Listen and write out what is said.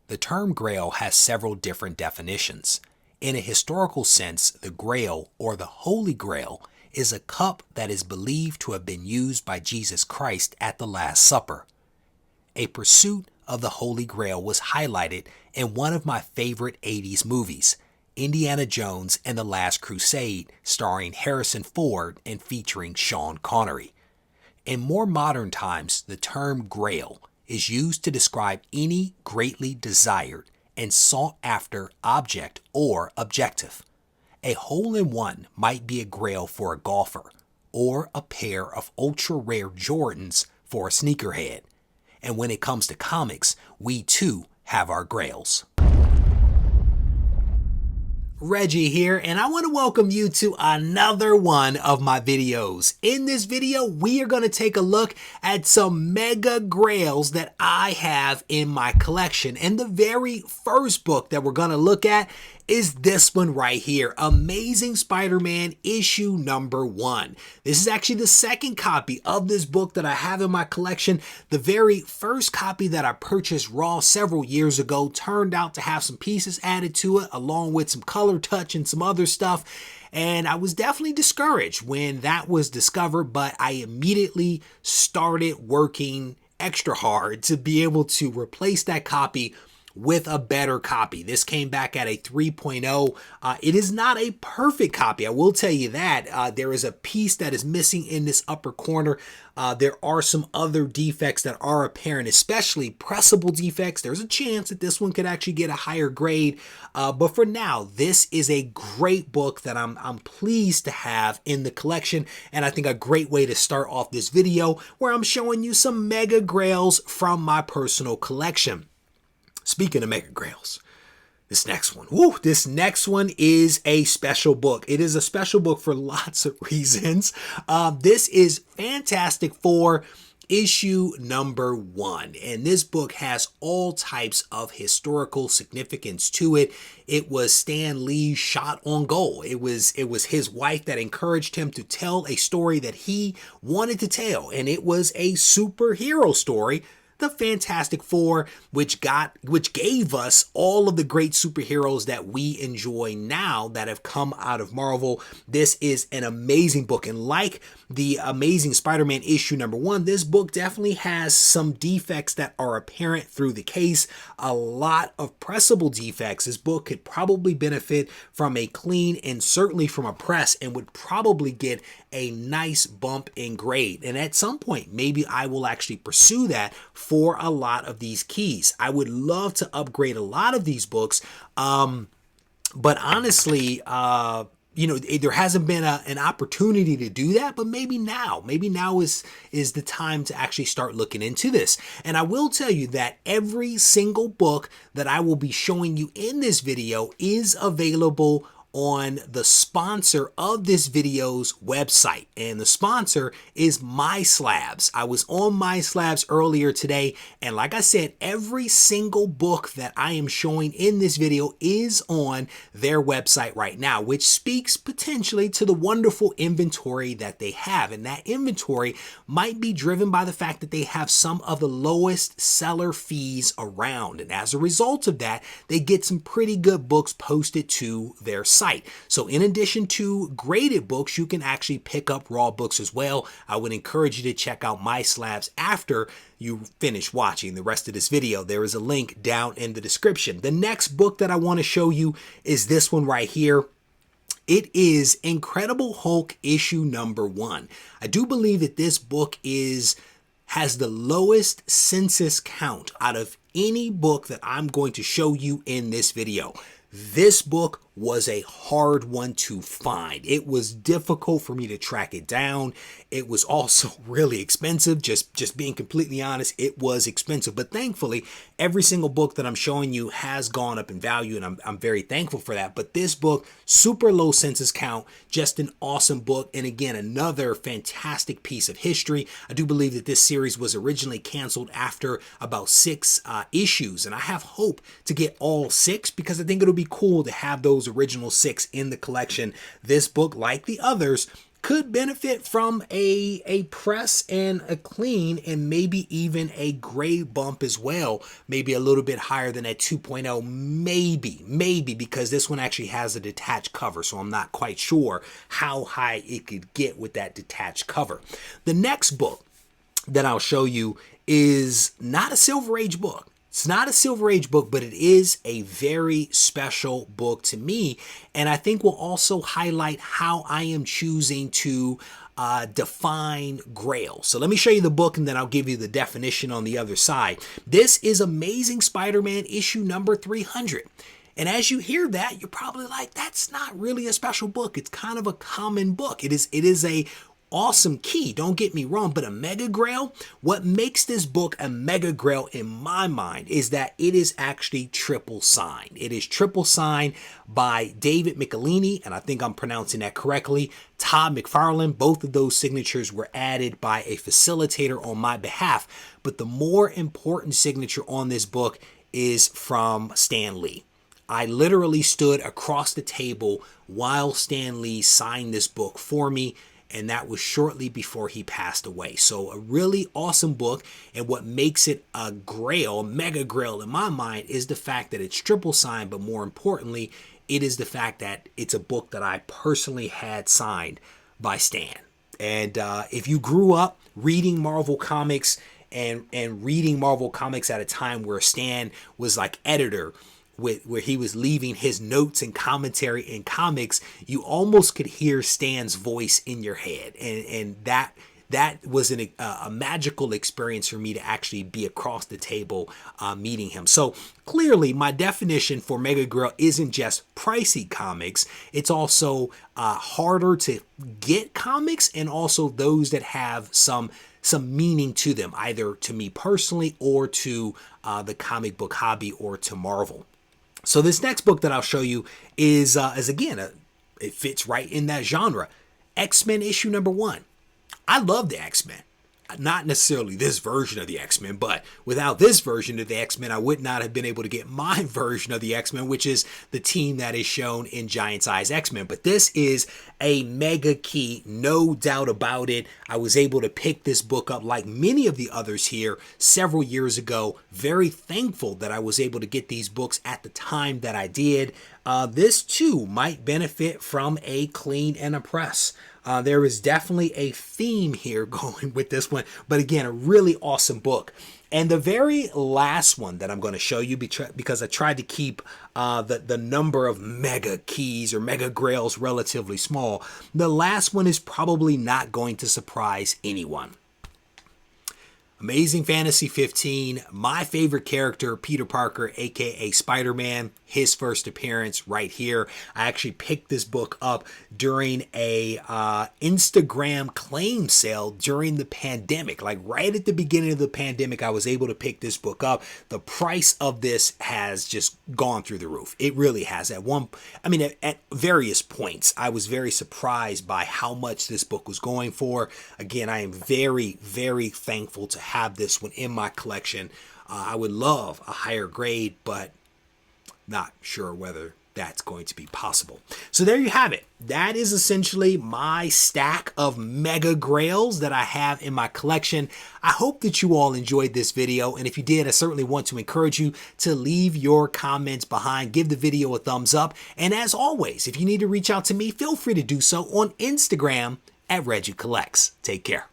The term Grail has several different definitions. In a historical sense, the Grail, or the Holy Grail, is a cup that is believed to have been used by Jesus Christ at the Last Supper. A pursuit of the Holy Grail was highlighted in one of my favorite 80s movies, Indiana Jones and the Last Crusade, starring Harrison Ford and featuring Sean Connery. In more modern times, the term Grail is used to describe any greatly desired and sought after object or objective. A hole-in-one might be a grail for a golfer, or a pair of ultra-rare Jordans for a sneakerhead. And when it comes to comics, we too have our grails. Reggie here, and I want to welcome you to another one of my videos. In this video, we are going to take a look at some mega grails that I have in my collection. And the very first book that we're going to look at is this one right here, Amazing Spider-Man issue number 1. This is actually the second copy of this book that I have in my collection. The very first copy that I purchased raw several years ago turned out to have some pieces added to it, along with some color touch and some other stuff. And I was definitely discouraged when that was discovered, but I immediately started working extra hard to be able to replace that copy with a better copy. This came back at a 3.0. It is not a perfect copy, I will tell you that. There is a piece that is missing in this upper corner. There are some other defects that are apparent, especially pressable defects. There's a chance that this one could actually get a higher grade. But for now, this is a great book that I'm pleased to have in the collection. And I think a great way to start off this video where I'm showing you some mega grails from my personal collection. Speaking of mega grails, this next one is a special book. It is a special book for lots of reasons. This is Fantastic Four issue number 1, and this book has all types of historical significance to it. It was Stan Lee's shot on goal. It was his wife that encouraged him to tell a story that he wanted to tell, and it was a superhero story, the Fantastic Four, which gave us all of the great superheroes that we enjoy now that have come out of Marvel. This is an amazing book, and like the Amazing Spider-Man issue number 1, this book definitely has some defects that are apparent through the case. A lot of pressable defects. This book could probably benefit from a clean and certainly from a press, and would probably get a nice bump in grade. And at some point, maybe I will actually pursue that for a lot of these keys. I would love to upgrade a lot of these books, but honestly, there hasn't been an opportunity to do that, but maybe now is the time to actually start looking into this. And I will tell you that every single book that I will be showing you in this video is available on the sponsor of this video's website, and the sponsor is My Slabs. I was on My Slabs earlier today, and like I said, every single book that I am showing in this video is on their website right now, which speaks potentially to the wonderful inventory that they have. And that inventory might be driven by the fact that they have some of the lowest seller fees around, and as a result of that, they get some pretty good books posted to their site. So in addition to graded books, you can actually pick up raw books as well. I would encourage you to check out My Slabs after you finish watching the rest of this video. There is a link down in the description. The next book that I want to show you is this one right here. It is Incredible Hulk issue number 1. I do believe that this book has the lowest census count out of any book that I'm going to show you in this video. This book was a hard one to find. It was difficult for me to track it down. It was also really expensive. Just being completely honest, it was expensive. But thankfully, every single book that I'm showing you has gone up in value, and I'm very thankful for that. But this book, super low census count, just an awesome book. And again, another fantastic piece of history. I do believe that this series was originally canceled after about 6 issues. And I have hope to get all 6, because I think it'll be cool to have those original 6 in the collection. This book, like the others, could benefit from a press and a clean, and maybe even a grade bump as well. Maybe a little bit higher than that 2.0, maybe, because this one actually has a detached cover, so I'm not quite sure how high it could get with that detached cover. The next book that I'll show you is not a Silver Age book. It's not a Silver Age book, but it is a very special book to me, and I think will also highlight how I am choosing to define Grail. So let me show you the book, and then I'll give you the definition on the other side. This is Amazing Spider-Man issue number 300. And as you hear that, you're probably like, that's not really a special book. It's kind of a common book. It is a awesome key, don't get me wrong, but a Mega Grail, what makes this book a Mega Grail in my mind is that it is actually triple signed. It is triple signed by David Michelini, and I think I'm pronouncing that correctly, Todd McFarlane. Both of those signatures were added by a facilitator on my behalf, but the more important signature on this book is from Stan Lee. I literally stood across the table while Stan Lee signed this book for me, and that was shortly before he passed away. So a really awesome book, and what makes it a Grail, Mega Grail in my mind, is the fact that it's triple signed, but more importantly, it is the fact that it's a book that I personally had signed by Stan. And if you grew up reading Marvel Comics and reading Marvel Comics at a time where Stan was like editor, where he was leaving his notes and commentary in comics, you almost could hear Stan's voice in your head. And that was a magical experience for me to actually be across the table meeting him. So clearly my definition for Mega Grail isn't just pricey comics. It's also harder to get comics, and also those that have some meaning to them, either to me personally or to the comic book hobby or to Marvel. So this next book that I'll show you is again, it fits right in that genre. X-Men issue number 1. I love the X-Men. Not necessarily this version of the X-Men, but without this version of the X-Men, I would not have been able to get my version of the X-Men, which is the team that is shown in Giant Size X-Men. But this is a mega key, no doubt about it. I was able to pick this book up, like many of the others here, several years ago. Very thankful that I was able to get these books at the time that I did. This too might benefit from a clean and a press. There is definitely a theme here going with this one, but again, a really awesome book. And the very last one that I'm going to show you, because I tried to keep the number of mega keys or mega grails relatively small, the last one is probably not going to surprise anyone. Amazing Fantasy 15, my favorite character, Peter Parker, aka Spider-Man, his first appearance right here. I actually picked this book up during a Instagram claim sale during the pandemic. Like right at the beginning of the pandemic, I was able to pick this book up. The price of this has just gone through the roof. It really has. At various points, I was very surprised by how much this book was going for. Again, I am very, very thankful to have this one in my collection. I would love a higher grade, but not sure whether that's going to be possible. So there you have it. That is essentially my stack of mega grails that I have in my collection. I hope that you all enjoyed this video, and if you did, I certainly want to encourage you to leave your comments behind, give the video a thumbs up, and as always, if you need to reach out to me, feel free to do so on Instagram at Regie Collects. Take care.